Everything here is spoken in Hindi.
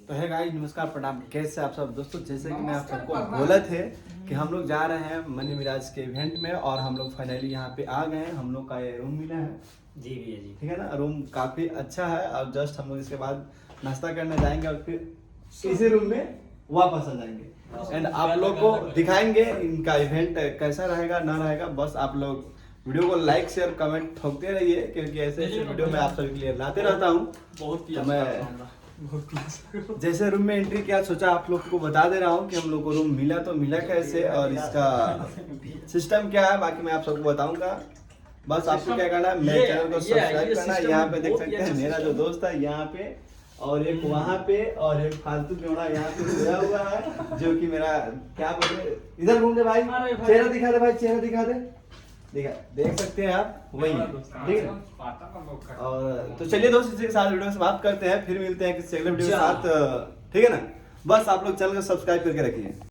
तो है गाइस, नमस्कार प्रणाम, कैसे आप सब दोस्तों। जैसे कि मैं आप सबको बोला थे कि हम लोग जा रहे हैं मनी मिराज के इवेंट में और हम लोग फाइनली यहाँ पे आ गए हैं। हम लोग का ये रूम मिला है जी भैया जी, ठीक है ना। रूम काफ़ी अच्छा है और जस्ट हम लोग इसके बाद नाश्ता करने जाएंगे और फिर इसी रूम में वापस आ जाएंगे एंड आप लोग को दिखाएंगे इनका इवेंट कैसा रहेगा ना रहेगा। बस आप लोग वीडियो को लाइक शेयर कमेंट ठोकते रहिए क्योंकि ऐसे ऐसे वीडियो मैं आप सभी के लिए लाते रहता हूँ। तो मैं जैसे रूम में एंट्री किया सोचा आप लोग को बता दे रहा हूँ कि हम लोग को रूम मिला तो मिला कैसे और इसका सिस्टम क्या है, बाकी मैं आप सबको बताऊंगा। बस आपको क्या करना है, मेरे चैनल को सब्सक्राइब करना है। यहाँ पे देख सकते हैं मेरा जो दोस्त है यहाँ पे और एक वहाँ पे और एक फालतू क्योड़ा यहाँ पे सोया हुआ है जो कि मेरा क्या बोलते, इधर घूम दे भाई, चेहरा दिखा दे भाई, चेहरा दिखा दे, देख सकते हैं आप वही ठीक है। और तो चलिए दोस्त इसी के साथ वीडियो समाप्त करते हैं, फिर मिलते हैं किसी अगले वीडियो के साथ ठीक है ना। बस आप लोग चैनल को सब्सक्राइब करके रखिए।